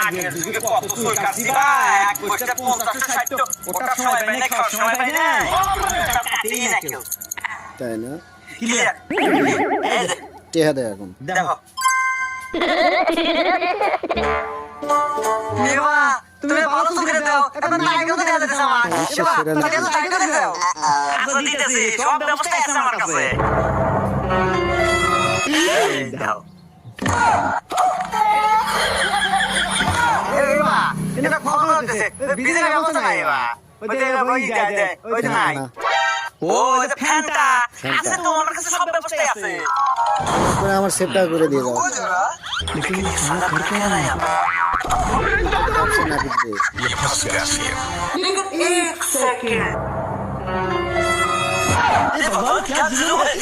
আগের যুগে কত সই কাটছি ভাই, এক বছর 50-60 ওটা সময় পাই না, খাওয়ার সময় পাই না, কাটেই না কেউ। তাই না? ক্লিয়ার? টেহা দেয় এখন। দেখো এবা তুমি ভালো সুখে দাও, এখন লাইনও দেয়া যাচ্ছে আমার। এবা তাহলে লাইনও দিয়ে দাও। আচ্ছা দিতেছি, সব ব্যবস্থা আছে আমার কাছে। এই দাও। এবা এটা কখন হচ্ছে? বিজের ব্যবস্থা নাই এবা। ওই যে ওই দেয়, ওই যে নাই। ও এটা ফ্যানটা আছে তো, আমার কাছে সব ব্যবস্থাই আছে। করে আমার সেটটা করে দিয়ে দাও। लेकिन खाना घर पे आना है आपसे ना दीजिए। ये फंस गया सीएम। लेकिन एक सेकंड अरे भगवान क्या जुलूम है